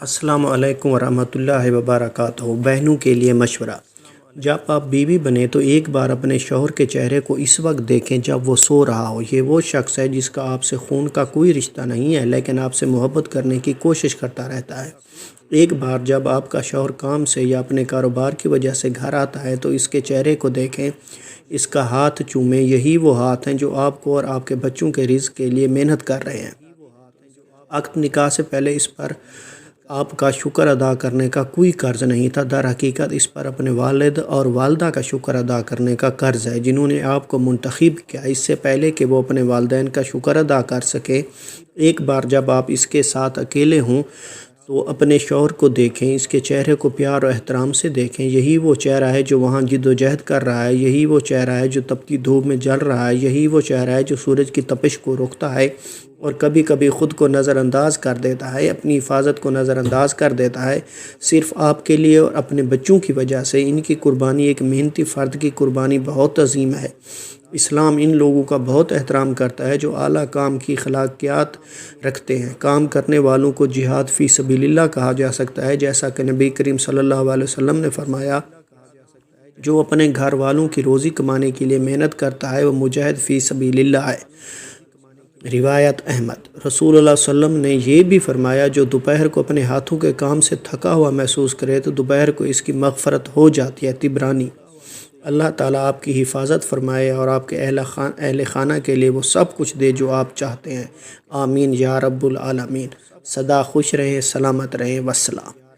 السلام علیکم ورحمۃ اللہ وبرکاتہ۔ بہنوں کے لیے مشورہ۔ جب آپ بیوی بنیں تو ایک بار اپنے شوہر کے چہرے کو اس وقت دیکھیں جب وہ سو رہا ہو۔ یہ وہ شخص ہے جس کا آپ سے خون کا کوئی رشتہ نہیں ہے، لیکن آپ سے محبت کرنے کی کوشش کرتا رہتا ہے۔ ایک بار جب آپ کا شوہر کام سے یا اپنے کاروبار کی وجہ سے گھر آتا ہے تو اس کے چہرے کو دیکھیں، اس کا ہاتھ چومیں۔ یہی وہ ہاتھ ہیں جو آپ کو اور آپ کے بچوں کے رزق کے لیے محنت کر رہے ہیں۔ عقد نکاح سے پہلے اس پر آپ کا شکر ادا کرنے کا کوئی قرض نہیں تھا۔ در حقیقت اس پر اپنے والد اور والدہ کا شکر ادا کرنے کا قرض ہے، جنہوں نے آپ کو منتخب کیا اس سے پہلے کہ وہ اپنے والدین کا شکر ادا کر سکے۔ ایک بار جب آپ اس کے ساتھ اکیلے ہوں تو اپنے شوہر کو دیکھیں، اس کے چہرے کو پیار و احترام سے دیکھیں۔ یہی وہ چہرہ ہے جو وہاں جد و جہد کر رہا ہے، یہی وہ چہرہ ہے جو تپتی دھوپ میں جل رہا ہے، یہی وہ چہرہ ہے جو سورج کی تپش کو روکتا ہے اور کبھی کبھی خود کو نظر انداز کر دیتا ہے، اپنی حفاظت کو نظر انداز کر دیتا ہے صرف آپ کے لیے اور اپنے بچوں کی وجہ سے۔ ان کی قربانی، ایک محنتی فرد کی قربانی بہت عظیم ہے۔ اسلام ان لوگوں کا بہت احترام کرتا ہے جو اعلیٰ کام کی اخلاقیات رکھتے ہیں۔ کام کرنے والوں کو جہاد فی سبیل اللہ کہا جا سکتا ہے، جیسا کہ نبی کریم صلی اللہ علیہ وسلم نے فرمایا، جو اپنے گھر والوں کی روزی کمانے کے لیے محنت کرتا ہے وہ مجاہد فی سبیل اللہ ہے۔ روایت احمد۔ رسول اللہ صلی اللہ علیہ وسلم نے یہ بھی فرمایا، جو دوپہر کو اپنے ہاتھوں کے کام سے تھکا ہوا محسوس کرے تو دوپہر کو اس کی مغفرت ہو جاتی ہے۔ طبرانی۔ اللہ تعالیٰ آپ کی حفاظت فرمائے اور آپ کے اہل خانہ کے لیے وہ سب کچھ دے جو آپ چاہتے ہیں۔ آمین یا رب العالمین۔ سدا خوش رہیں، سلامت رہیں، والسلام۔